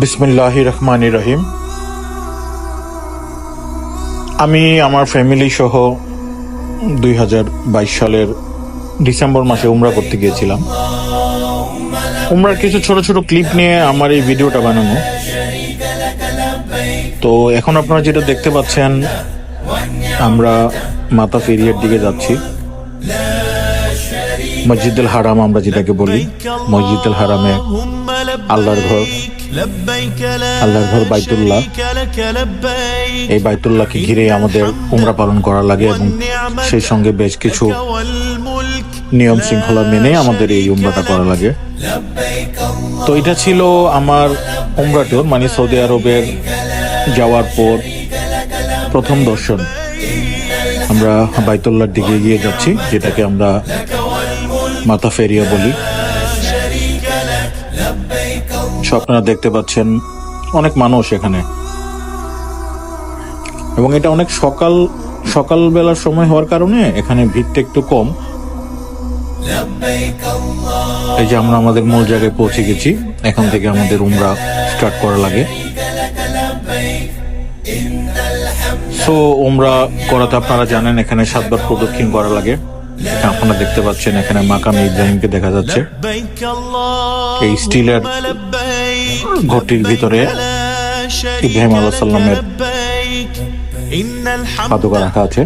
বিসমিল্লাহির রহমানির রহিম। আমি আমার ফ্যামিলি সহ 2022 সালের ডিসেম্বর মাসে উমরা করতে গিয়েছিলাম। উমরার কিছু ছোট ছোট ক্লিপ নিয়ে আমার এই ভিডিওটা বানানো। তো এখন আপনারা যেটা দেখতে পাচ্ছেন, আমরা মাতাফ এরিয়ার দিকে যাচ্ছি। মসজিদুল হারাম আমরা যেটাকে বলি, মসজিদুল হারামে আল্লাহর ঘর, বাইতুল্লাহ। এই বাইতুল্লাহকে ঘিরে আমাদের উমরা পালন করা লাগে এবং সেই সঙ্গে বেশ কিছু নিয়ম শৃঙ্খলা মেনে আমাদের এই উমরাটা করা লাগে। তো এটা ছিল আমার উমরা ট্যুর, মানে সৌদি আরবের যাওয়ার পর প্রথম দর্শন। আমরা বাইতুল্লাহর দিকে এগিয়ে যাচ্ছি, যেটাকে আমরা মাতাফ এরিয়া বলি। আপনারা দেখতে পাচ্ছেন অনেক মানুষ এখানে, এবং এটা অনেক সকাল বেলার সময় হওয়ার কারণে এখানে ভিড়টা একটু কম। এই যে আমরা আমাদের মূল জায়গায় পৌঁছে গেছি, এখান থেকে আমাদের উমরা স্টার্ট করা লাগে। সো উমরা করাতে আপনারা জানেন এখানে 7 বার প্রদক্ষিণ করা লাগে। আপনারা দেখতে পাচ্ছেন এখানে মাকাম ইব্রাহিমকে দেখা যাচ্ছে। এই স্টিলের ঘরটির ভিতরে ইব্রাহিম আলাইহিস সালামের পাদুকা রাখা আছে।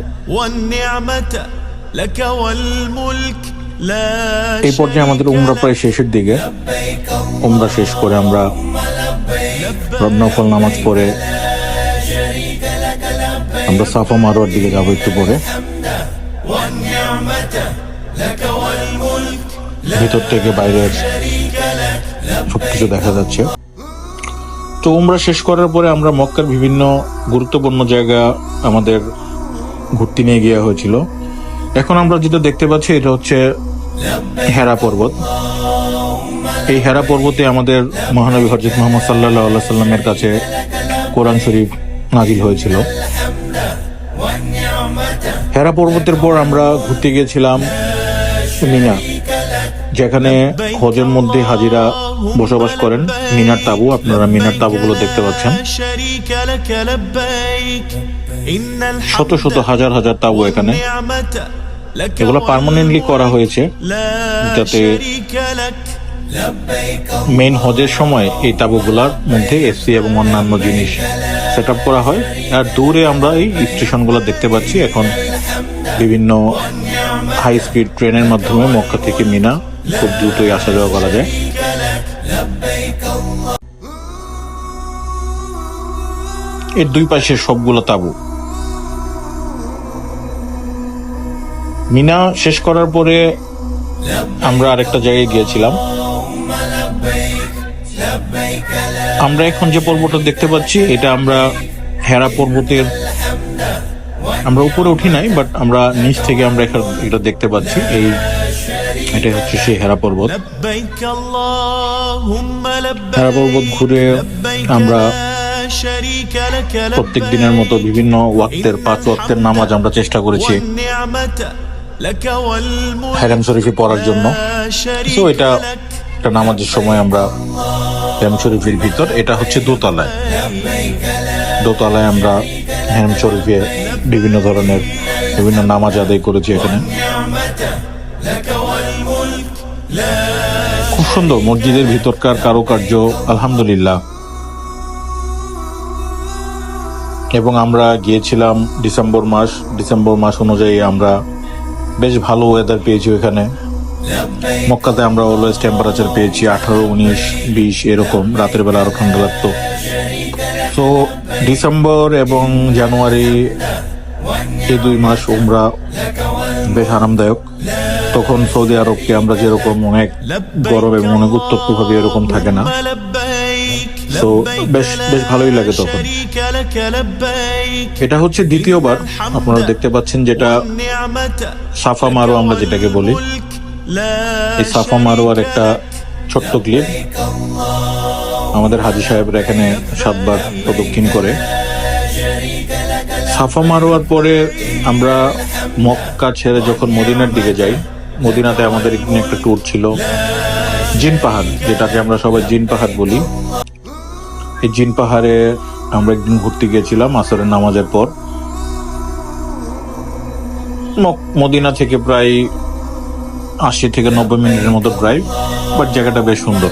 এই পর্যায়ে আমাদের উমরা প্রায় শেষের দিকে। উমরা শেষ করে আমরা নফল নামাজ পড়ে আমরা সাফা মারোয়ার দিকে যাবো একটু পরে। ভিতর থেকে বাইরের সবকিছু দেখা যাচ্ছে। তো উমরা শেষ করার পরে আমরা মক্কার বিভিন্ন গুরুত্বপূর্ণ জায়গা আমাদের ঘুরতে নিয়ে গিয়ে হয়েছিল। এখন আমরা যেটা দেখতে পাচ্ছি এটা হচ্ছে হেরা পর্বত। এই হেরা পর্বতে আমাদের মহানবী হযরত মুহাম্মদ সাল্লাল্লাহু আলাইহি সাল্লামের কাছে কোরআন শরীফ নাযিল হয়েছিল। হেরা পর্বতের পর আমরা ঘুরতে গিয়েছিলাম মিনা, যেখানে হজের মধ্যে হাজিরা বসবাস করেন। মিনার তাবু, আপনারা মিনার তাবুগুলো দেখতে পাচ্ছেন। শত শত হাজার হাজার তাবু এখানে। এগুলো পার্মানেন্টলি করা হয়েছে, যাতে মেইন হজের সময় এই তাবুগুলার মধ্যে এসি এবং অন্যান্য জিনিস সেট আপ করা হয়। আর দূরে আমরা এই স্টেশনগুলো দেখতে পাচ্ছি। এখন বিভিন্ন হাই স্পিড ট্রেনের মাধ্যমে মক্কা থেকে মিনা খুব দ্রুতই আসা যাওয়া করা যায়। এর দুই পাশে সবগুলো তাবু। মিনা শেষ করার পরে আমরা আরেকটা জায়গায় গিয়েছিলাম। আমরা এখন যে পর্বতটা দেখতে পাচ্ছি এটা আমরা হেরা পর্বতের, আমরা উপরে উঠি নাই, বাট আমরা নিচ থেকে আমরা এটা দেখতে পাচ্ছি। এটা হচ্ছে সেই হেরা পর্বত। হেরা পর্বত ঘুরে আমরা প্রত্যেক দিনের মতো বিভিন্ন ওয়াক্তের 5 ওয়াক্তের নামাজ আমরা চেষ্টা করেছি হারাম শরীফে পড়ার জন্য। তো এটা নামাজের সময় আমরা হারাম শরীফের ভিতর, এটা হচ্ছে দোতলায় আমরা হারাম শরীফে বিভিন্ন ধরনের বিভিন্ন নামাজ আদায় করেছি। এখানে খুব সুন্দর মসজিদের ভিতরকার কারুকার্য, আলহামদুলিল্লাহ। এবং আমরা গিয়েছিলাম ডিসেম্বর মাস অনুযায়ী আমরা বেশ ভালো ওয়েদার পেয়েছি এখানে। মক্কাতে আমরা অলওয়েজ টেম্পারেচার পেয়েছি 18, 19, 20 এরকম। রাতের বেলা আরো ঠান্ডা লাগতো। তো ডিসেম্বর এবং জানুয়ারি এই 2 মাস উমরা বেশ আরামদায়ক। তখন সৌদি আরবকে আমরা যেরকম অনেক গরম এবং অনেক উত্তপ্ত ভাবে এরকম থাকে না। তো বেশ ভালোই লাগে তখন। এটা হচ্ছে দ্বিতীয়বার আপনারা দেখতে পাচ্ছেন, যেটা সাফা মারোয়া আমরা যেটাকে বলি। এই সাফা মারোয়ার একটা ছোট্ট ক্লিপ। আমাদের হাজী সাহেবরা এখানে 7 বার প্রদক্ষিণ করে। সাফা মারোয়ার পরে আমরা মক্কা ছেড়ে যখন মদিনার দিকে যাই, মদিনাতে আমাদের এখানে একটা ট্যুর ছিল জিন পাহাড়, যেটাকে আমরা সবাই জিন পাহাড় বলি। এই জিন পাহাড়ে আমরা একদিন ঘুরতে গিয়েছিলাম আসরের নামাজের পর। মদিনা থেকে প্রায় 80 থেকে 90 মিনিটের মতো ড্রাইভ, বাট জায়গাটা বেশ সুন্দর।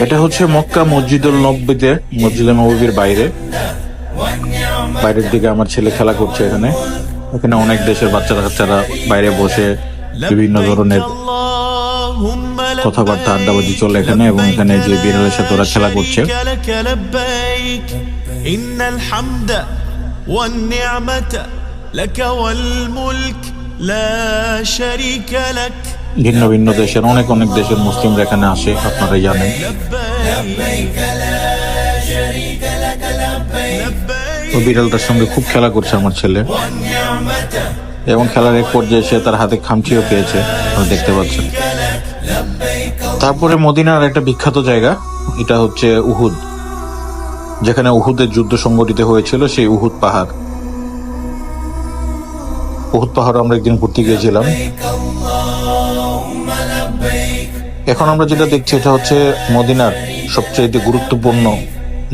এটা হচ্ছে মক্কা মসজিদুল নববীতে, মসজিদুল নববীর বাইরের দিকে আমার ছেলে খেলা করছে। এখানে অনেক দেশের বাচ্চারা বাইরে বসে বিভিন্ন ধরনের কথাবার্তা আড্ডাবাজি চলে এখানে, এবং এখানে যে বিড়ালের সাথে ওরা খেলা করছে। ভিন্ন ভিন্ন দেশের অনেক দেশের মুসলিমরা এখানে আসে, আপনারা জানেন। তো বিড়ালটার সঙ্গে খুব খেলা করছে আমার ছেলে, এবং খেলার এক পর্যায়ে সে তার হাতে খামচিও পেয়েছে, দেখতে পাচ্ছেন। তারপরে মদিনার একটা বিখ্যাত জায়গা, এটা হচ্ছে উহুদ, যেখানে উহুদের যুদ্ধ সংঘটিত হয়েছিল, সেই উহুদ পাহাড় আমরা একদিন ঘুরতে গিয়েছিলাম। এখন আমরা যেটা দেখছি এটা হচ্ছে মদিনার সবচেয়ে গুরুত্বপূর্ণ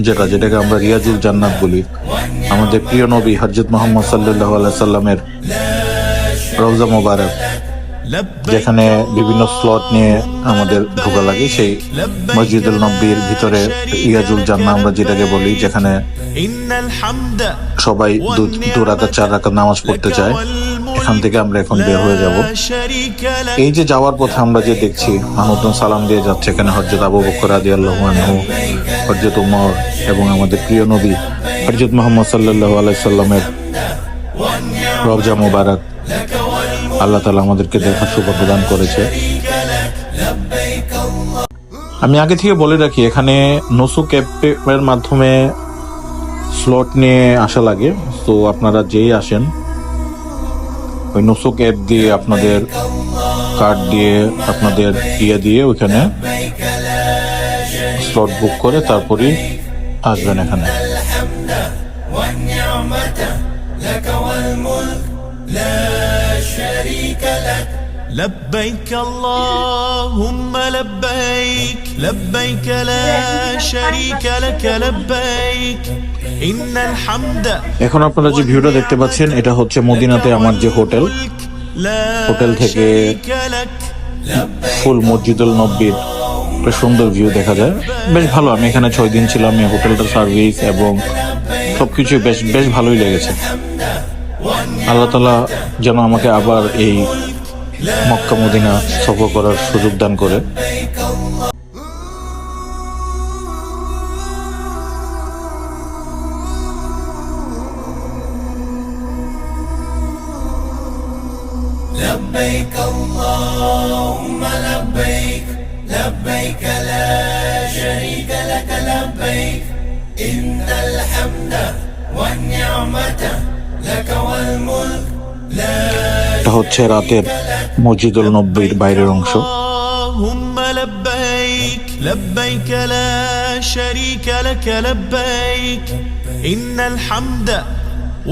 যেটাকে আমরা রিয়াজুল জান্নাত বলি, আমাদের প্রিয় নবী হযরত মুহাম্মদ সাল্লাল্লাহু আলাইহি সাল্লামের রওজা মোবারক, যেখানে বিভিন্ন স্লট নিয়ে আমাদের ঢোকা লাগে। সেই মসজিদুল নববীর ভিতরে রিয়াজুল জান্নাত আমরা যেটাকে বলি, যেখানে সবাই 2 রাকাত 4 রাকাত নামাজ পড়তে চায়। এখান থেকে আমরা এখন বের হয়ে যাব। এই যে যাওয়ার পথে আমরা যে দেখছি মানুষজন সালাম দিয়ে যাচ্ছে, এখানে হযরত আবু বকর রাদিয়াল্লাহু আনহু, হযরত ওমর এবং আমাদের প্রিয় নবী হযরত মুহাম্মদ সাল্লাল্লাহু আলাইহি সাল্লামের রওজা মোবারক আল্লাহ তাআলা আমাদেরকে দেখার সৌভাগ্য দান করেছে। আমি আগে থেকে বলে রাখি, এখানে নুসুক অ্যাপের মাধ্যমে স্লট নিয়ে আসা লাগে। তো আপনারা যেই আসেন ওই নুসুক অ্যাপ দিয়ে আপনাদের কার্ড দিয়ে আপনাদের দিয়ে ওইখানে স্লট বুক করে তারপরেই আসবেন এখানে। لبيك اللهم لبيك لبيك لا شريك لك لبيك إن الحمد। এখন আপনারা যে ভিউটা দেখতে পাচ্ছেন এটা হচ্ছে মদিনাতে আমার যে হোটেল থেকে ফুল মসজিদুল নববীর সুন্দর ভিউ দেখা যায়, বেশ ভালো। আমি এখানে 6 দিন ছিলাম। এই হোটেলটার সার্ভিস এবং সবকিছু বেশ ভালোই লেগেছে। আল্লাহ তাআলা যেন আমাকে আবার এই মক্কা মদিনা সফর করার সুযোগ দান করে। لبيك اللهم لبيك لبيك لا شريك لك لبيك إن الحمد والنعمة لك والملك لا এটা হচ্ছে রাতের মসজিদুল নববীর বাইরের অংশ। اللهم لبيك لبيك لا شريك لك لبيك إن الحمد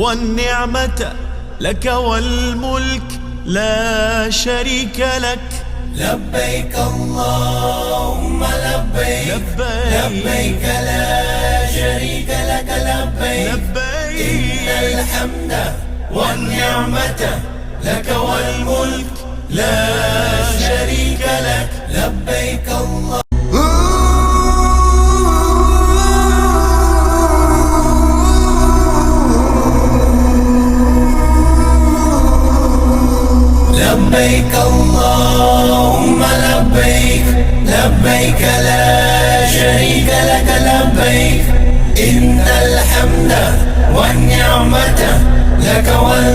والنعمة لك والملك لا شريك لك لبيك اللهم لبيك لبيك لا شريك لك لبيك إن الحمد والنعمة لك والملك لا شريك لك لبيك الله لبيك اللهم لبيك لبيك لا شريك لك لبيك إن الحمد والنعمة لك والملك